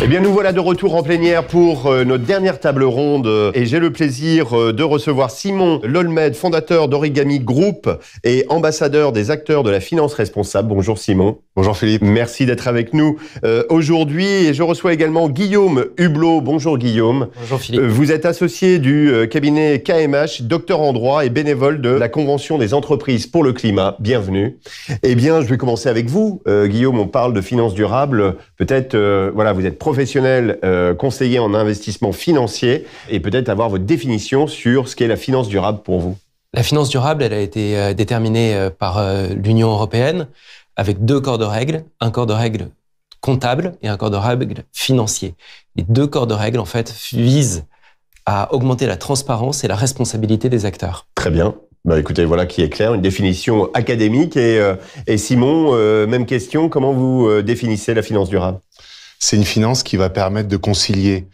Eh bien, nous voilà de retour en plénière pour notre dernière table ronde et j'ai le plaisir de recevoir Simon Lolmed, fondateur d'Origami Group et ambassadeur des acteurs de la finance responsable. Bonjour Simon. Bonjour Philippe. Merci d'être avec nous aujourd'hui et je reçois également Guillaume Hublot. Bonjour Guillaume. Bonjour Philippe. Vous êtes associé du cabinet KMH, docteur en droit et bénévole de la Convention des entreprises pour le climat. Bienvenue. Eh bien, je vais commencer avec vous. Guillaume, on parle de finance durable. Peut-être, voilà, vous êtes professionnel, conseiller en investissement financier et peut-être avoir votre définition sur ce qu'est la finance durable pour vous. La finance durable, elle a été déterminée par l'Union européenne avec deux corps de règles, un corps de règles comptable et un corps de règles financier. Les deux corps de règles, en fait, visent à augmenter la transparence et la responsabilité des acteurs. Très bien. Bah, écoutez, voilà qui est clair, une définition académique. Et Simon, même question, comment vous définissez la finance durable ? C'est une finance qui va permettre de concilier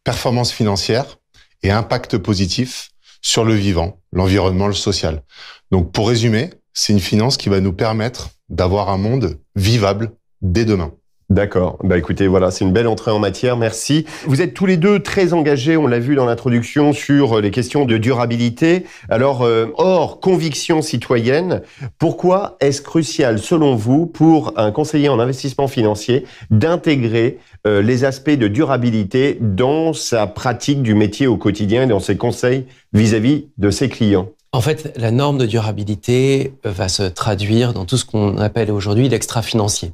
performance financière et impact positif sur le vivant, l'environnement, le social. Donc, pour résumer, c'est une finance qui va nous permettre d'avoir un monde vivable dès demain. D'accord. Bah écoutez, voilà, c'est une belle entrée en matière. Merci. Vous êtes tous les deux très engagés, on l'a vu dans l'introduction, sur les questions de durabilité. Alors, hors conviction citoyenne, pourquoi est-ce crucial, selon vous, pour un conseiller en investissement financier, d'intégrer les aspects de durabilité dans sa pratique du métier au quotidien et dans ses conseils vis-à-vis de ses clients ? En fait, la norme de durabilité va se traduire dans tout ce qu'on appelle aujourd'hui l'extra-financier.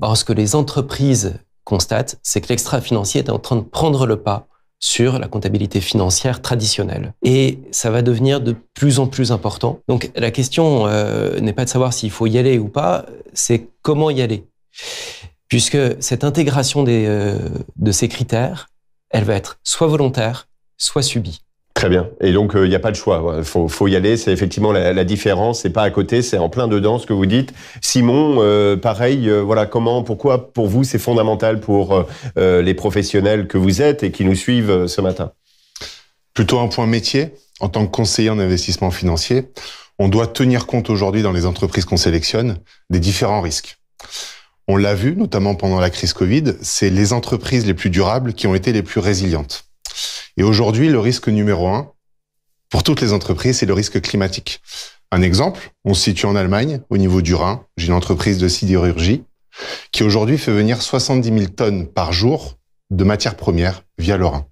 Or, ce que les entreprises constatent, c'est que l'extra-financier est en train de prendre le pas sur la comptabilité financière traditionnelle. Et ça va devenir de plus en plus important. Donc, la question n'est pas de savoir s'il faut y aller ou pas, c'est comment y aller. Puisque cette intégration de ces critères, elle va être soit volontaire, soit subie. Très bien. Et donc, il n'y a pas de choix. Il faut y aller. C'est effectivement la différence. C'est pas à côté, c'est en plein dedans, ce que vous dites. Simon, pareil, voilà, pourquoi pour vous, c'est fondamental pour les professionnels que vous êtes et qui nous suivent ce matin ? Plutôt un point métier. En tant que conseiller en investissement financier, on doit tenir compte aujourd'hui dans les entreprises qu'on sélectionne des différents risques. On l'a vu, notamment pendant la crise Covid, c'est les entreprises les plus durables qui ont été les plus résilientes. Et aujourd'hui, le risque numéro 1, pour toutes les entreprises, c'est le risque climatique. Un exemple, on se situe en Allemagne, au niveau du Rhin. J'ai une entreprise de sidérurgie qui aujourd'hui fait venir 70 000 tonnes par jour de matières premières via le Rhin.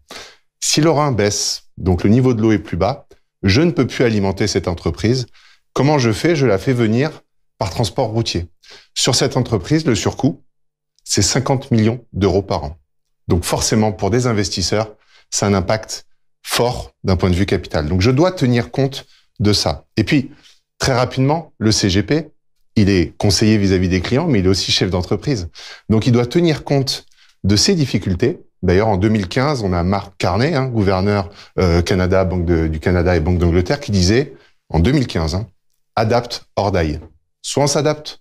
Si le Rhin baisse, donc le niveau de l'eau est plus bas, je ne peux plus alimenter cette entreprise. Comment je fais ? Je la fais venir par transport routier. Sur cette entreprise, le surcoût, c'est 50 millions d'euros par an. Donc forcément, pour des investisseurs, c'est un impact fort d'un point de vue capital. Donc, je dois tenir compte de ça. Et puis, très rapidement, le CGP, il est conseiller vis-à-vis des clients, mais il est aussi chef d'entreprise. Donc, il doit tenir compte de ces difficultés. D'ailleurs, en 2015, on a Mark Carney, gouverneur Canada, Banque du Canada et Banque d'Angleterre, qui disait, en 2015, adapte or die. Soit on s'adapte,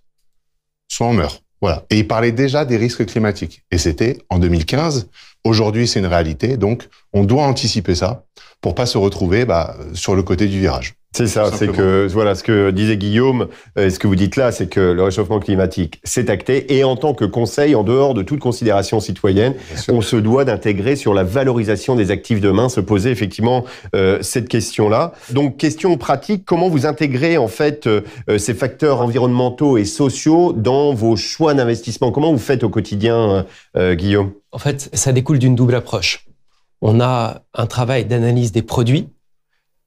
soit on meurt. Voilà. Et il parlait déjà des risques climatiques. Et c'était en 2015. Aujourd'hui, c'est une réalité. Donc, on doit anticiper ça pour pas se retrouver sur le côté du virage. C'est ça, c'est que, voilà, ce que disait Guillaume, ce que vous dites là, c'est que le réchauffement climatique, c'est acté. Et en tant que conseil, en dehors de toute considération citoyenne, on se doit d'intégrer sur la valorisation des actifs demain, se poser effectivement cette question-là. Donc, question pratique, comment vous intégrez en fait ces facteurs environnementaux et sociaux dans vos choix d'investissement ? Comment vous faites au quotidien, Guillaume ? En fait, ça découle d'une double approche. On a un travail d'analyse des produits,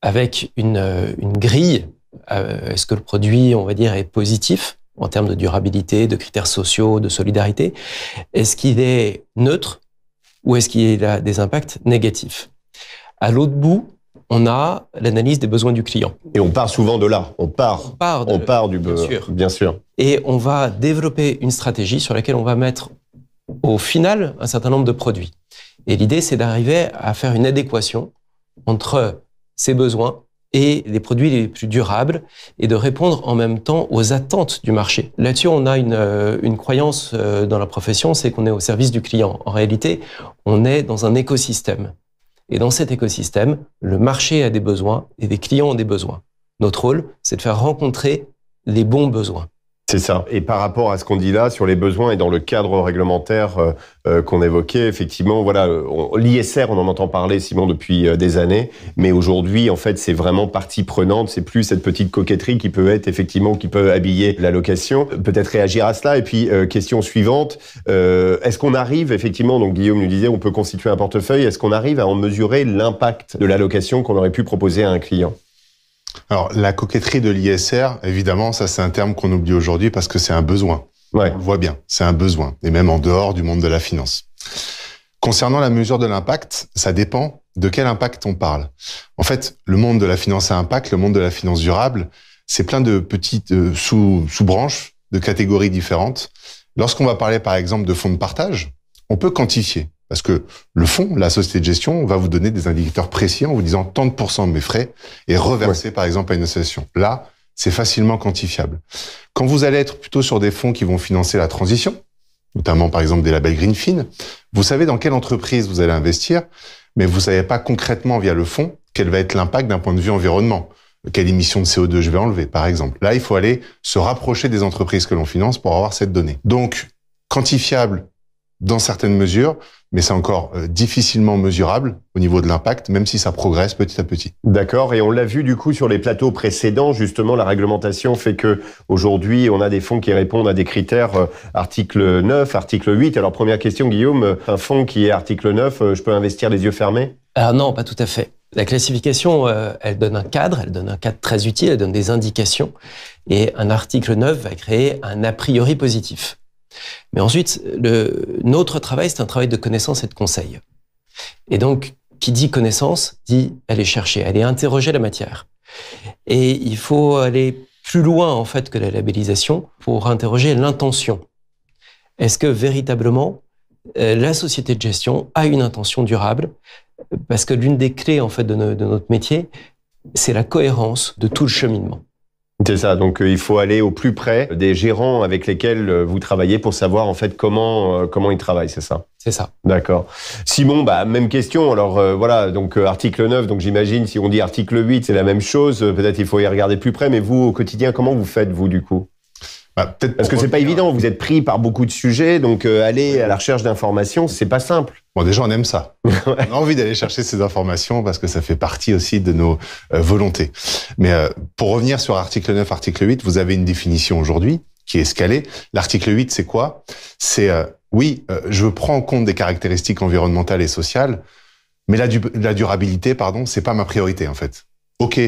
avec une grille. Est-ce que le produit, on va dire, est positif en termes de durabilité, de critères sociaux, de solidarité ? Est-ce qu'il est neutre ou est-ce qu'il a des impacts négatifs ? À l'autre bout, on a l'analyse des besoins du client. Et on part souvent de là. On part du besoin. Bien sûr. Et on va développer une stratégie sur laquelle on va mettre au final un certain nombre de produits. Et l'idée, c'est d'arriver à faire une adéquation entre ses besoins et les produits les plus durables et de répondre en même temps aux attentes du marché. Là-dessus, on a une croyance dans la profession, c'est qu'on est au service du client. En réalité, on est dans un écosystème. Et dans cet écosystème, le marché a des besoins et les clients ont des besoins. Notre rôle, c'est de faire rencontrer les bons besoins. C'est ça. Et par rapport à ce qu'on dit là sur les besoins et dans le cadre réglementaire qu'on évoquait, effectivement, voilà, l'ISR, on en entend parler, Simon, depuis des années, mais aujourd'hui, en fait, c'est vraiment partie prenante. C'est plus cette petite coquetterie qui peut être effectivement, qui peut habiller la location. Peut-être réagir à cela. Et puis, question suivante, est-ce qu'on arrive effectivement, donc Guillaume nous disait, on peut constituer un portefeuille. Est-ce qu'on arrive à en mesurer l'impact de la location qu'on aurait pu proposer à un client? Alors, la coquetterie de l'ISR, évidemment, ça c'est un terme qu'on oublie aujourd'hui parce que c'est un besoin. Ouais. On le voit bien, c'est un besoin, et même en dehors du monde de la finance. Concernant la mesure de l'impact, ça dépend de quel impact on parle. En fait, le monde de la finance à impact, le monde de la finance durable, c'est plein de petites sous-branches, de catégories différentes. Lorsqu'on va parler, par exemple, de fonds de partage, on peut quantifier. Parce que le fonds, la société de gestion, va vous donner des indicateurs précis en vous disant tant de pourcents de mes frais est reversé, par exemple, à une association. Là, c'est facilement quantifiable. Quand vous allez être plutôt sur des fonds qui vont financer la transition, notamment, par exemple, des labels Greenfin, vous savez dans quelle entreprise vous allez investir, mais vous savez pas concrètement via le fonds quel va être l'impact d'un point de vue environnement. Quelle émission de CO2 je vais enlever, par exemple. Là, il faut aller se rapprocher des entreprises que l'on finance pour avoir cette donnée. Donc, quantifiable dans certaines mesures, mais c'est encore difficilement mesurable au niveau de l'impact, même si ça progresse petit à petit. D'accord, et on l'a vu du coup sur les plateaux précédents, justement, la réglementation fait que aujourd'hui on a des fonds qui répondent à des critères article 9, article 8. Alors première question, Guillaume, un fonds qui est article 9, je peux investir les yeux fermés? Alors non, pas tout à fait. La classification, elle donne un cadre très utile, elle donne des indications, et un article 9 va créer un a priori positif. Mais ensuite, notre travail, c'est un travail de connaissance et de conseil. Et donc, qui dit connaissance, dit aller chercher, aller interroger la matière. Et il faut aller plus loin, en fait, que la labellisation pour interroger l'intention. Est-ce que, véritablement, la société de gestion a une intention durable? Parce que l'une des clés, en fait, de notre métier, c'est la cohérence de tout le cheminement. C'est ça, donc il faut aller au plus près des gérants avec lesquels vous travaillez pour savoir en fait comment ils travaillent, c'est ça? C'est ça. D'accord. Simon, même question. Alors voilà, donc article 9, donc j'imagine si on dit article 8, c'est la même chose, peut-être il faut y regarder plus près, mais vous au quotidien, comment vous faites vous du coup? Peut-être parce que c'est pas évident, vous êtes pris par beaucoup de sujets, donc aller à la recherche d'informations, c'est pas simple. Bon, déjà, on aime ça. On a envie d'aller chercher ces informations parce que ça fait partie aussi de nos volontés. Mais pour revenir sur article 9, article 8, vous avez une définition aujourd'hui qui est escalée. L'article 8, c'est quoi? C'est, je prends en compte des caractéristiques environnementales et sociales, mais la durabilité, c'est pas ma priorité, en fait. OK,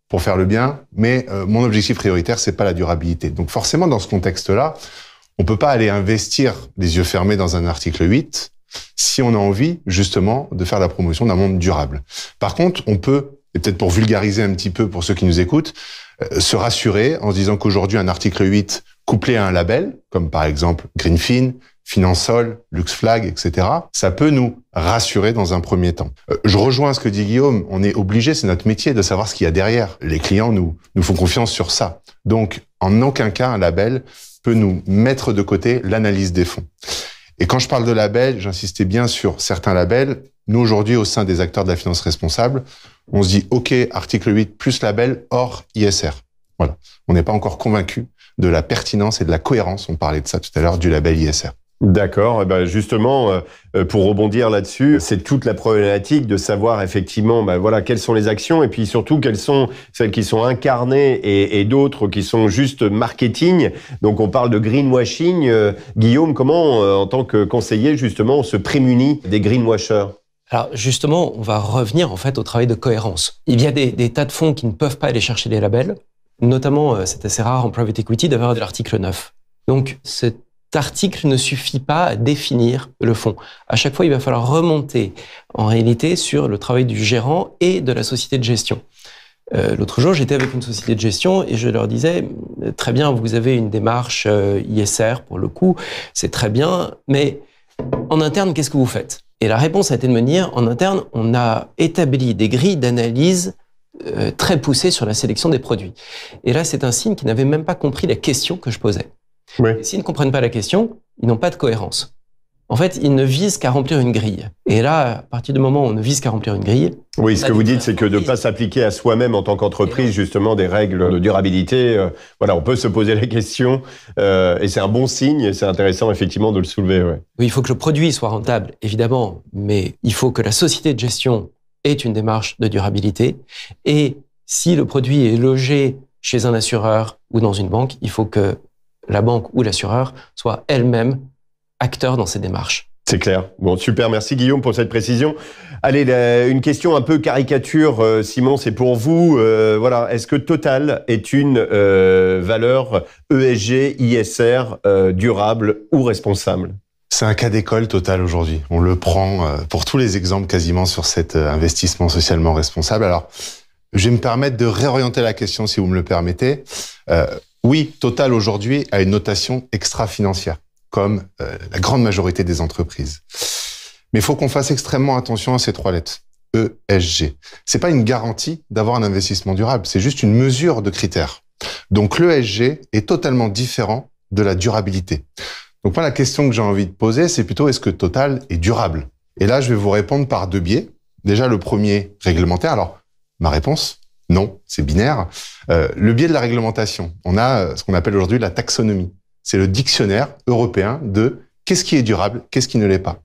pour faire le bien, mais mon objectif prioritaire, c'est pas la durabilité. Donc forcément, dans ce contexte-là, on peut pas aller investir les yeux fermés dans un article 8 si on a envie, justement, de faire la promotion d'un monde durable. Par contre, on peut, et peut-être pour vulgariser un petit peu pour ceux qui nous écoutent, se rassurer en se disant qu'aujourd'hui, un article 8 couplé à un label, comme par exemple Greenfin, Finansol, LuxFlag, etc., ça peut nous rassurer dans un premier temps. Je rejoins ce que dit Guillaume, on est obligé, c'est notre métier de savoir ce qu'il y a derrière. Les clients nous font confiance sur ça. Donc, en aucun cas, un label peut nous mettre de côté l'analyse des fonds. Et quand je parle de label, j'insistais bien sur certains labels. Nous, aujourd'hui, au sein des acteurs de la finance responsable, on se dit, OK, article 8 plus label hors ISR. Voilà. On n'est pas encore convaincu de la pertinence et de la cohérence, on parlait de ça tout à l'heure, du label ISR. D'accord. Justement, pour rebondir là-dessus, c'est toute la problématique de savoir effectivement, quelles sont les actions et puis surtout quelles sont celles qui sont incarnées et d'autres qui sont juste marketing. Donc, on parle de greenwashing. Guillaume, comment, en tant que conseiller, justement, on se prémunit des greenwashers? Alors justement, on va revenir en fait au travail de cohérence. Il y a des tas de fonds qui ne peuvent pas aller chercher les labels. Notamment, c'est assez rare en private equity d'avoir de l'article 9. Donc, cet article ne suffit pas à définir le fonds. À chaque fois, il va falloir remonter, en réalité, sur le travail du gérant et de la société de gestion. L'autre jour, j'étais avec une société de gestion et je leur disais, très bien, vous avez une démarche ISR pour le coup, c'est très bien, mais en interne, qu'est-ce que vous faites? Et la réponse a été de me dire, en interne, on a établi des grilles d'analyse très poussées sur la sélection des produits. Et là, c'est un signe qu'ils n'avaient même pas compris la question que je posais. Oui. Et s'ils ne comprennent pas la question, ils n'ont pas de cohérence. en fait, ils ne visent qu'à remplir une grille. Et là, à partir du moment où on ne vise qu'à remplir une grille... Oui, ce que vous dites, c'est que de ne pas s'appliquer à soi-même en tant qu'entreprise, justement, des règles de durabilité, voilà, on peut se poser la question, et c'est un bon signe, et c'est intéressant, effectivement, de le soulever. Ouais. Oui, il faut que le produit soit rentable, évidemment, mais il faut que la société de gestion ait une démarche de durabilité. Et si le produit est logé chez un assureur ou dans une banque, il faut que la banque ou l'assureur soit elle-même acteur dans ces démarches. C'est clair. Bon, super. Merci Guillaume pour cette précision. Allez, une question un peu caricature, Simon, c'est pour vous. Voilà, est-ce que Total est une valeur ESG, ISR, durable ou responsable? C'est un cas d'école Total aujourd'hui. On le prend pour tous les exemples quasiment sur cet investissement socialement responsable. Alors, je vais me permettre de réorienter la question si vous me le permettez. Oui, Total aujourd'hui a une notation extra-financière, comme la grande majorité des entreprises. Mais il faut qu'on fasse extrêmement attention à ces 3 lettres. ESG. C'est pas une garantie d'avoir un investissement durable, c'est juste une mesure de critères. Donc l'ESG est totalement différent de la durabilité. Donc moi, la question que j'ai envie de poser, c'est plutôt est-ce que Total est durable? Et là, je vais vous répondre par 2 biais. Déjà, le premier, réglementaire. Alors, ma réponse, non, c'est binaire. Le biais de la réglementation. On a ce qu'on appelle aujourd'hui la taxonomie. C'est le dictionnaire européen de qu'est-ce qui est durable, qu'est-ce qui ne l'est pas.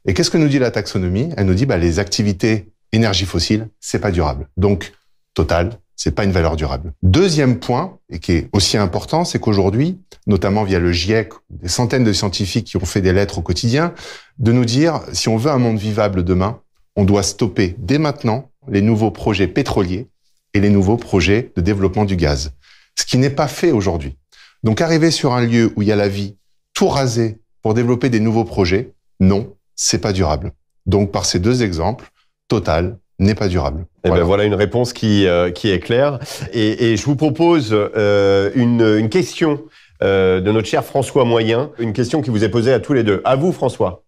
Et qu'est-ce que nous dit la taxonomie? Elle nous dit les activités énergie fossile, c'est pas durable. Donc, Total, c'est pas une valeur durable. Deuxième point, et qui est aussi important, c'est qu'aujourd'hui, notamment via le GIEC, des centaines de scientifiques qui ont fait des lettres au quotidien, de nous dire, si on veut un monde vivable demain, on doit stopper dès maintenant les nouveaux projets pétroliers et les nouveaux projets de développement du gaz. Ce qui n'est pas fait aujourd'hui. Donc, arriver sur un lieu où il y a la vie, tout raser pour développer des nouveaux projets, non, c'est pas durable. Donc, par ces 2 exemples, Total n'est pas durable. Et voilà. Voilà une réponse qui est claire. Et je vous propose une question de notre cher François Moyen, une question qui vous est posée à tous les deux. À vous, François.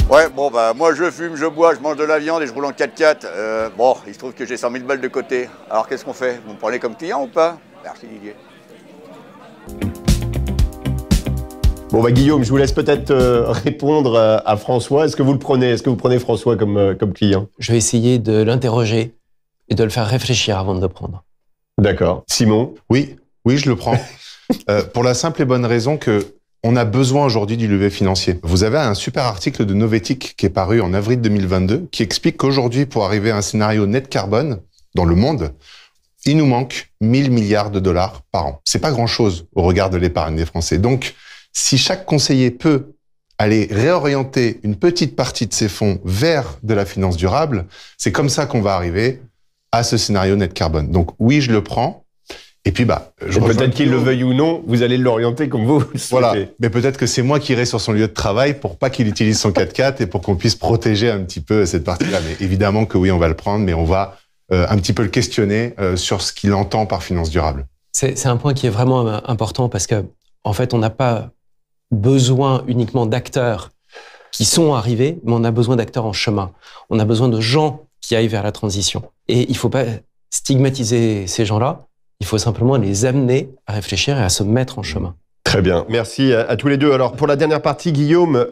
Ouais, bon, moi je fume, je bois, je mange de la viande et je roule en 4x4. Bon, il se trouve que j'ai 100 000 balles de côté. Alors qu'est-ce qu'on fait? Vous me prenez comme client ou pas? Merci Didier. Bon, Guillaume, je vous laisse peut-être répondre à François. Est-ce que vous le prenez? Est-ce que vous prenez François comme client? Je vais essayer de l'interroger et de le faire réfléchir avant de le prendre. D'accord. Simon? Oui, je le prends. Pour la simple et bonne raison que on a besoin aujourd'hui du levier financier. Vous avez un super article de Novetic qui est paru en avril 2022 qui explique qu'aujourd'hui, pour arriver à un scénario net carbone dans le monde, il nous manque 1000 milliards de dollars par an. C'est pas grand-chose au regard de l'épargne des Français. Donc, si chaque conseiller peut aller réorienter une petite partie de ses fonds vers de la finance durable, c'est comme ça qu'on va arriver à ce scénario net carbone. Donc oui, je le prends. Et puis peut-être qu'il le veuille ou non, vous allez l'orienter comme vous le souhaitez. Voilà, mais peut-être que c'est moi qui irai sur son lieu de travail pour pas qu'il utilise son 4x4 et pour qu'on puisse protéger un petit peu cette partie-là. Mais évidemment que oui, on va le prendre, mais on va un petit peu le questionner sur ce qu'il entend par finance durable. C'est un point qui est vraiment important parce que en fait, on n'a pas besoin uniquement d'acteurs qui sont arrivés, mais on a besoin d'acteurs en chemin. On a besoin de gens qui aillent vers la transition. Et il ne faut pas stigmatiser ces gens-là. Il faut simplement les amener à réfléchir et à se mettre en chemin. Très bien. Merci à tous les deux. Alors, pour la dernière partie, Guillaume,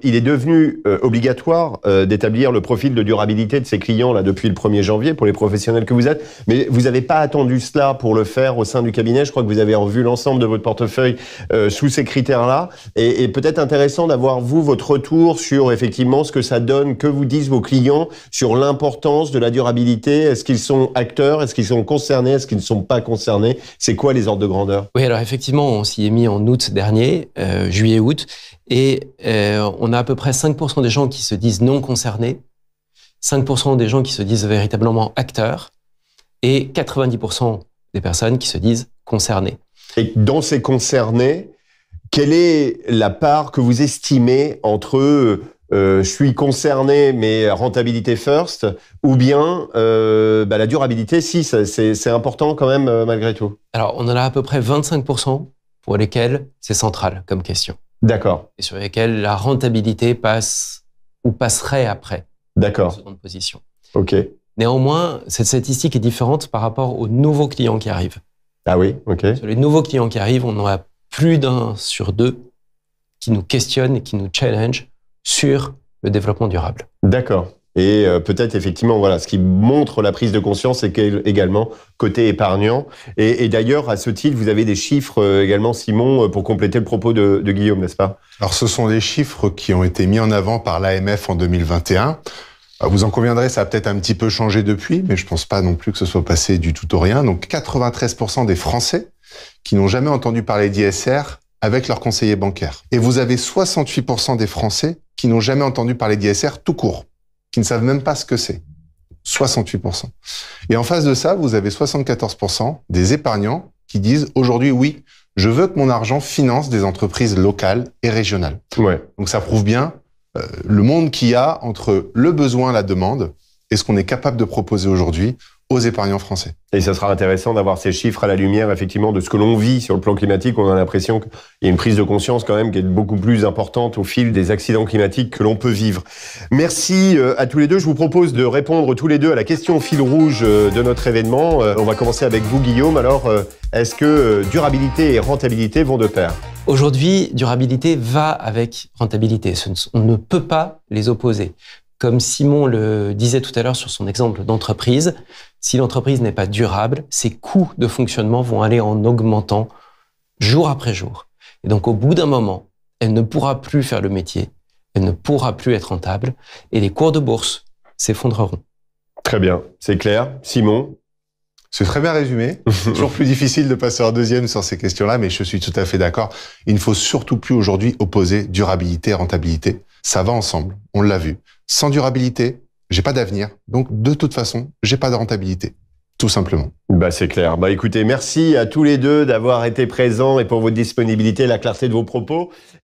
il est devenu obligatoire d'établir le profil de durabilité de ses clients là depuis le 1er janvier pour les professionnels que vous êtes. Mais vous n'avez pas attendu cela pour le faire au sein du cabinet. Je crois que vous avez revu l'ensemble de votre portefeuille sous ces critères-là. Et peut-être intéressant d'avoir, vous, votre retour sur effectivement ce que ça donne, que vous disent vos clients sur l'importance de la durabilité. Est-ce qu'ils sont acteurs? Est-ce qu'ils sont concernés? Est-ce qu'ils ne sont pas concernés? C'est quoi les ordres de grandeur? Oui, alors effectivement, on s'y est mis en août dernier, juillet-août, et on a à peu près 5% des gens qui se disent non concernés, 5% des gens qui se disent véritablement acteurs, et 90% des personnes qui se disent concernées. Et dans ces concernés, quelle est la part que vous estimez entre je suis concerné, mais rentabilité first, ou bien la durabilité, si, c'est important quand même malgré tout? Alors, on en a à peu près 25% pour lesquels c'est central comme question. D'accord. Et sur lesquels la rentabilité passe ou passerait après. D'accord. Seconde position. OK. Néanmoins, cette statistique est différente par rapport aux nouveaux clients qui arrivent. Ah oui, ok. Sur les nouveaux clients qui arrivent, on en a plus d'un sur deux qui nous questionnent et qui nous challenge sur le développement durable. D'accord. Et peut-être effectivement, voilà, ce qui montre la prise de conscience, c'est également côté épargnant. Et d'ailleurs, à ce titre, vous avez des chiffres également, Simon, pour compléter le propos de Guillaume, n'est-ce pas? Alors, ce sont des chiffres qui ont été mis en avant par l'AMF en 2021. Vous en conviendrez, ça a peut-être un petit peu changé depuis, mais je pense pas non plus que ce soit passé du tout au rien. Donc, 93% des Français qui n'ont jamais entendu parler d'ISR avec leur conseiller bancaire. Et vous avez 68% des Français qui n'ont jamais entendu parler d'ISR tout court, qui ne savent même pas ce que c'est. 68%. Et en face de ça, vous avez 74% des épargnants qui disent aujourd'hui, oui, je veux que mon argent finance des entreprises locales et régionales. Ouais. Donc ça prouve bien le monde qu'il y a entre le besoin, la demande et ce qu'on est capable de proposer aujourd'hui aux épargnants français. Et ça sera intéressant d'avoir ces chiffres à la lumière, effectivement, de ce que l'on vit sur le plan climatique. On a l'impression qu'il y a une prise de conscience quand même qui est beaucoup plus importante au fil des accidents climatiques que l'on peut vivre. Merci à tous les deux. Je vous propose de répondre tous les deux à la question fil rouge de notre événement. On va commencer avec vous, Guillaume. Alors, est-ce que durabilité et rentabilité vont de pair? Aujourd'hui, durabilité va avec rentabilité. On ne peut pas les opposer. Comme Simon le disait tout à l'heure sur son exemple d'entreprise, si l'entreprise n'est pas durable, ses coûts de fonctionnement vont aller en augmentant jour après jour. Et donc, au bout d'un moment, elle ne pourra plus faire le métier, elle ne pourra plus être rentable, et les cours de bourse s'effondreront. Très bien, c'est clair. Simon? C'est très bien résumé. C'est toujours plus difficile de passer en deuxième sur ces questions-là, mais je suis tout à fait d'accord. Il ne faut surtout plus aujourd'hui opposer durabilité et rentabilité. Ça va ensemble, on l'a vu. Sans durabilité, j'ai pas d'avenir. Donc, de toute façon, j'ai pas de rentabilité. Tout simplement. Bah, c'est clair. Bah, écoutez, merci à tous les deux d'avoir été présents et pour votre disponibilité et la clarté de vos propos.